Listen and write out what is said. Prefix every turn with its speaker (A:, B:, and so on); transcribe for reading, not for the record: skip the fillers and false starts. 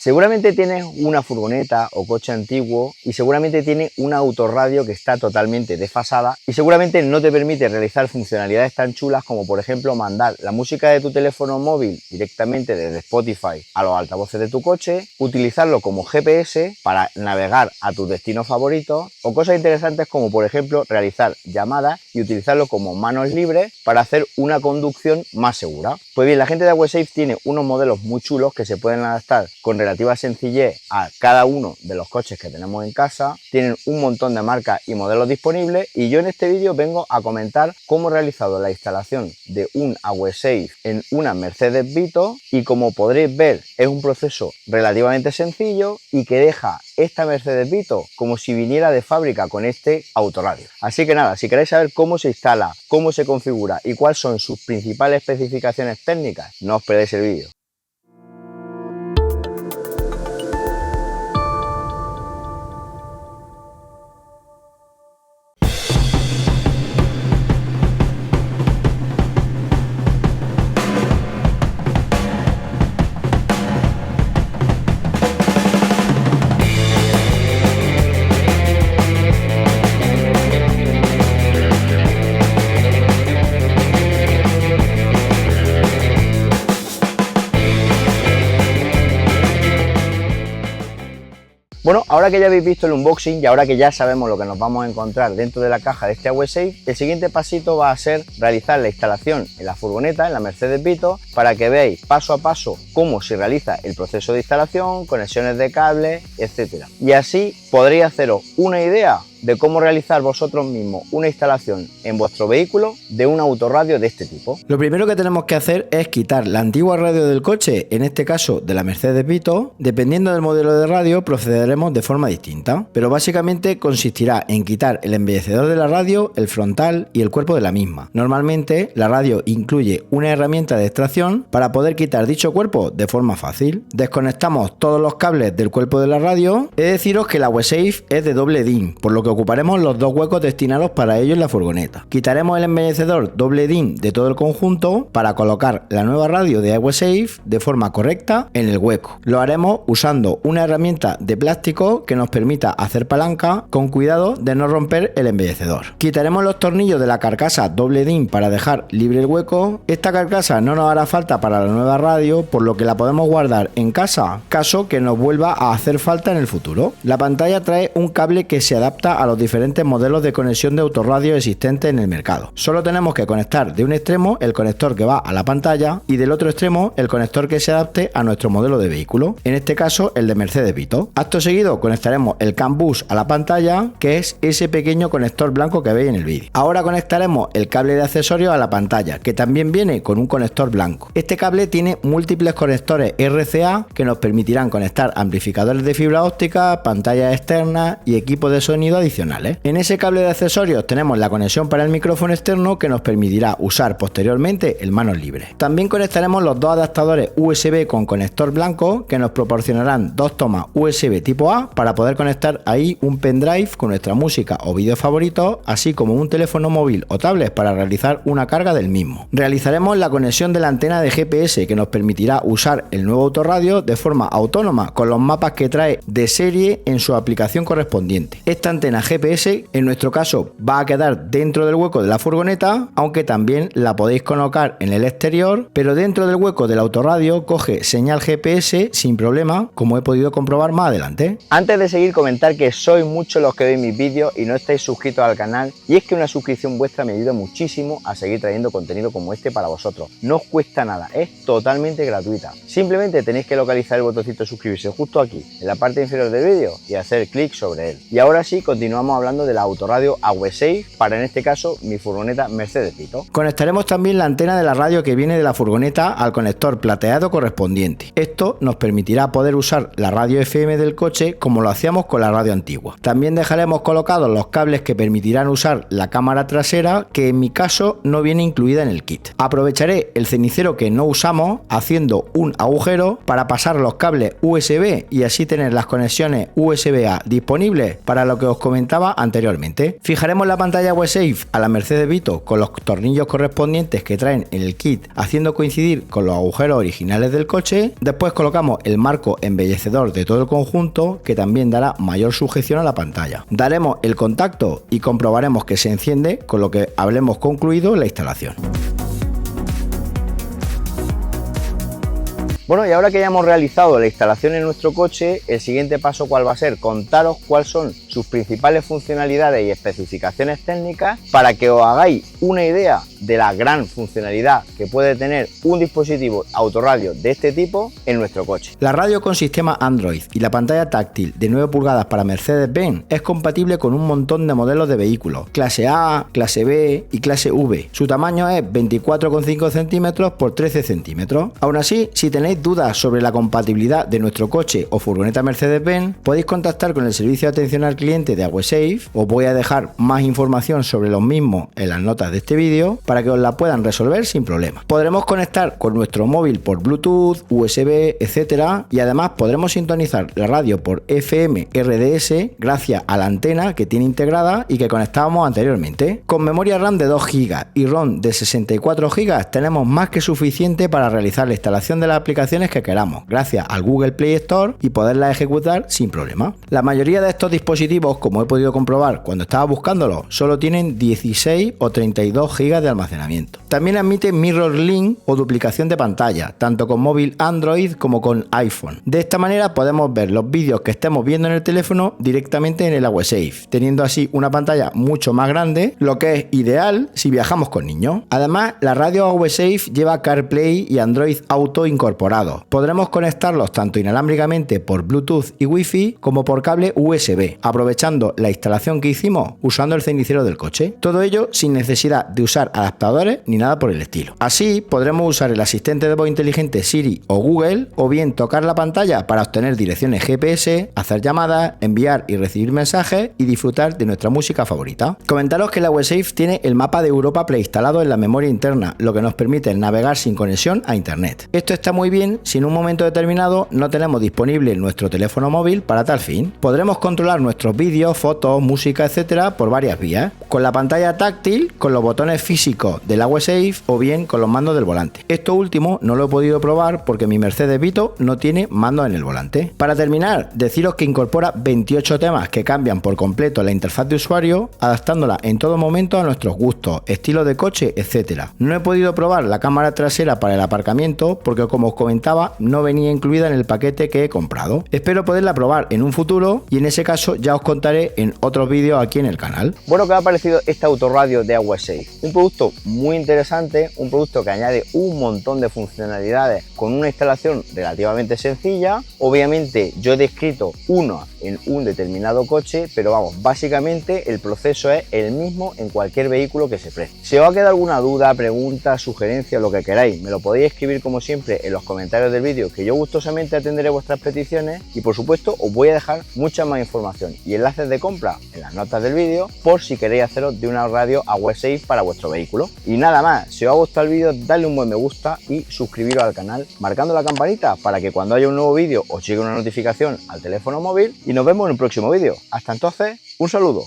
A: Seguramente tienes una furgoneta o coche antiguo y seguramente tiene una autorradio que está totalmente desfasada y seguramente no te permite realizar funcionalidades tan chulas como por ejemplo mandar la música de tu teléfono móvil directamente desde Spotify a los altavoces de tu coche, utilizarlo como GPS para navegar a tus destinos favoritos o cosas interesantes como por ejemplo realizar llamadas y utilizarlo como manos libres para hacer una conducción más segura. Pues bien, la gente de AweSafe tiene unos modelos muy chulos que se pueden adaptar con relativa sencillez a cada uno de los coches que tenemos en casa, tienen un montón de marcas y modelos disponibles y yo en este vídeo vengo a comentar cómo he realizado la instalación de un AweSafe en una Mercedes Vito y como podréis ver es un proceso relativamente sencillo y que deja esta Mercedes Vito como si viniera de fábrica con este autorradio. Así que nada, si queréis saber cómo se instala, cómo se configura y cuáles son sus principales especificaciones técnicas, no os perdáis el vídeo. Bueno, ahora que ya habéis visto el unboxing y ahora que ya sabemos lo que nos vamos a encontrar dentro de la caja de este AweSafe, el siguiente pasito va a ser realizar la instalación en la furgoneta, en la Mercedes Vito, para que veáis paso a paso cómo se realiza el proceso de instalación, conexiones de cables, etc. Y así podréis haceros una idea de cómo realizar vosotros mismos una instalación en vuestro vehículo de un autorradio de este tipo.
B: Lo primero que tenemos que hacer es quitar la antigua radio del coche, en este caso de la Mercedes Vito. Dependiendo del modelo de radio procederemos de forma distinta, pero básicamente consistirá en quitar el embellecedor de la radio, el frontal y el cuerpo de la misma. Normalmente la radio incluye una herramienta de extracción para poder quitar dicho cuerpo de forma fácil. Desconectamos todos los cables del cuerpo de la radio. He de deciros que la AweSafe es de doble DIN, por lo que ocuparemos los dos huecos destinados para ello en la furgoneta. Quitaremos el embellecedor doble DIN de todo el conjunto para colocar la nueva radio de AweSafe de forma correcta en el hueco. Lo haremos usando una herramienta de plástico que nos permita hacer palanca con cuidado de no romper el embellecedor. Quitaremos los tornillos de la carcasa doble DIN para dejar libre el hueco. Esta carcasa no nos hará falta para la nueva radio, por lo que la podemos guardar en casa, caso que nos vuelva a hacer falta en el futuro. La pantalla trae un cable que se adapta a los diferentes modelos de conexión de autorradio existentes en el mercado. Solo tenemos que conectar de un extremo el conector que va a la pantalla y del otro extremo el conector que se adapte a nuestro modelo de vehículo, en este caso el de Mercedes Vito. Acto seguido conectaremos el CAN bus a la pantalla, que es ese pequeño conector blanco que veis en el vídeo. Ahora conectaremos el cable de accesorios a la pantalla, que también viene con un conector blanco. Este cable tiene múltiples conectores RCA que nos permitirán conectar amplificadores de fibra óptica, pantallas externas y equipos de sonido adicionales. En ese cable de accesorios tenemos la conexión para el micrófono externo que nos permitirá usar posteriormente el manos libres. También conectaremos los dos adaptadores USB con conector blanco que nos proporcionarán dos tomas USB tipo A para poder conectar ahí un pendrive con nuestra música o vídeos favoritos, así como un teléfono móvil o tablet para realizar una carga del mismo. Realizaremos la conexión de la antena de GPS que nos permitirá usar el nuevo autorradio de forma autónoma con los mapas que trae de serie en su aplicación correspondiente. Esta antena GPS en nuestro caso va a quedar dentro del hueco de la furgoneta, aunque también la podéis colocar en el exterior, pero dentro del hueco del autorradio coge señal GPS sin problema, como he podido comprobar más adelante.
A: Antes de seguir, comentar que sois muchos los que veis mis vídeos y no estáis suscritos al canal, y es que una suscripción vuestra me ayuda muchísimo a seguir trayendo contenido como este para vosotros. No os cuesta nada, es totalmente gratuita. Simplemente tenéis que localizar el botoncito de suscribirse justo aquí, en la parte inferior del vídeo, y hacer clic sobre él. Y ahora sí, continuamos hablando de la autorradio AweSafe para, en este caso, mi furgoneta Mercedes Vito.
B: Conectaremos también la antena de la radio que viene de la furgoneta al conector plateado correspondiente. Esto nos permitirá poder usar la radio FM del coche como lo hacíamos con la radio antigua. También dejaremos colocados los cables que permitirán usar la cámara trasera, que en mi caso no viene incluida en el kit. Aprovecharé el cenicero que no usamos haciendo un agujero para pasar los cables USB y así tener las conexiones USB-A disponibles para lo que os comenté comentaba anteriormente. Fijaremos la pantalla WeSafe a la merced de Vito con los tornillos correspondientes que traen en el kit, haciendo coincidir con los agujeros originales del coche. Después colocamos el marco embellecedor de todo el conjunto, que también dará mayor sujeción a la pantalla. Daremos el contacto y comprobaremos que se enciende, con lo que habremos concluido la instalación.
A: Bueno, y ahora que ya hemos realizado la instalación en nuestro coche, el siguiente paso ¿cuál va a ser? Contaros cuáles son sus principales funcionalidades y especificaciones técnicas para que os hagáis una idea de la gran funcionalidad que puede tener un dispositivo autorradio de este tipo en nuestro coche.
B: La radio con sistema Android y la pantalla táctil de 9 pulgadas para Mercedes-Benz es compatible con un montón de modelos de vehículos, clase A, clase B y clase V. Su tamaño es 24,5 centímetros por 13 centímetros. Aún así, si tenéis dudas sobre la compatibilidad de nuestro coche o furgoneta Mercedes-Benz, podéis contactar con el servicio de atención al cliente de WeSafe. Os voy a dejar más información sobre los mismos en las notas de este vídeo para que os la puedan resolver sin problema. Podremos conectar con nuestro móvil por Bluetooth, USB, etcétera, y además podremos sintonizar la radio por FM RDS gracias a la antena que tiene integrada y que conectábamos anteriormente. Con memoria RAM de 2 GB y ROM de 64 GB tenemos más que suficiente para realizar la instalación de las aplicaciones que queramos, gracias al Google Play Store, y poderlas ejecutar sin problema. La mayoría de estos dispositivos, como he podido comprobar cuando estaba buscándolo, solo tienen 16 o 32 GB de almacenamiento. También admite Mirror Link o duplicación de pantalla, tanto con móvil Android como con iPhone. De esta manera podemos ver los vídeos que estemos viendo en el teléfono directamente en el WeSafe, teniendo así una pantalla mucho más grande, lo que es ideal si viajamos con niños. Además, la radio WeSafe lleva CarPlay y Android Auto incorporados. Podremos conectarlos tanto inalámbricamente por Bluetooth y Wi-Fi como por cable USB, aprovechando la instalación que hicimos usando el cenicero del coche. Todo ello sin necesidad de usar adaptadores ni nada por el estilo. Así podremos usar el asistente de voz inteligente Siri o Google, o bien tocar la pantalla para obtener direcciones GPS, hacer llamadas, enviar y recibir mensajes y disfrutar de nuestra música favorita. Comentaros que la WeSafe tiene el mapa de Europa preinstalado en la memoria interna, lo que nos permite navegar sin conexión a internet. Esto está muy bien si en un momento determinado no tenemos disponible nuestro teléfono móvil para tal fin. Podremos controlar nuestros vídeos, fotos, música, etcétera por varias vías, con la pantalla táctil, con los botones físicos de la WeSafe o bien con los mandos del volante. Esto último no lo he podido probar porque mi Mercedes Vito no tiene mando en el volante. Para terminar, deciros que incorpora 28 temas que cambian por completo la interfaz de usuario, adaptándola en todo momento a nuestros gustos, estilo de coche, etcétera. No he podido probar la cámara trasera para el aparcamiento porque, como os comentaba, no venía incluida en el paquete que he comprado. Espero poderla probar en un futuro y en ese caso ya os contaré en otros vídeos aquí en el canal.
A: Bueno, ¿qué os ha parecido este autorradio de WeSafe? Un producto muy interesante, un producto que añade un montón de funcionalidades con una instalación relativamente sencilla. Obviamente yo he descrito uno en un determinado coche, pero vamos, básicamente el proceso es el mismo en cualquier vehículo que se preste. Si os ha quedado alguna duda, pregunta, sugerencia, lo que queráis, me lo podéis escribir como siempre en los comentarios del vídeo, que yo gustosamente atenderé vuestras peticiones, y por supuesto os voy a dejar mucha más información y enlaces de compra en las notas del vídeo por si queréis haceros de una radio a WeSafe para vuestro vehículo. Y nada más, si os ha gustado el vídeo, dadle un buen me gusta y suscribiros al canal marcando la campanita para que cuando haya un nuevo vídeo os llegue una notificación al teléfono móvil, y nos vemos en un próximo vídeo. Hasta entonces, un saludo.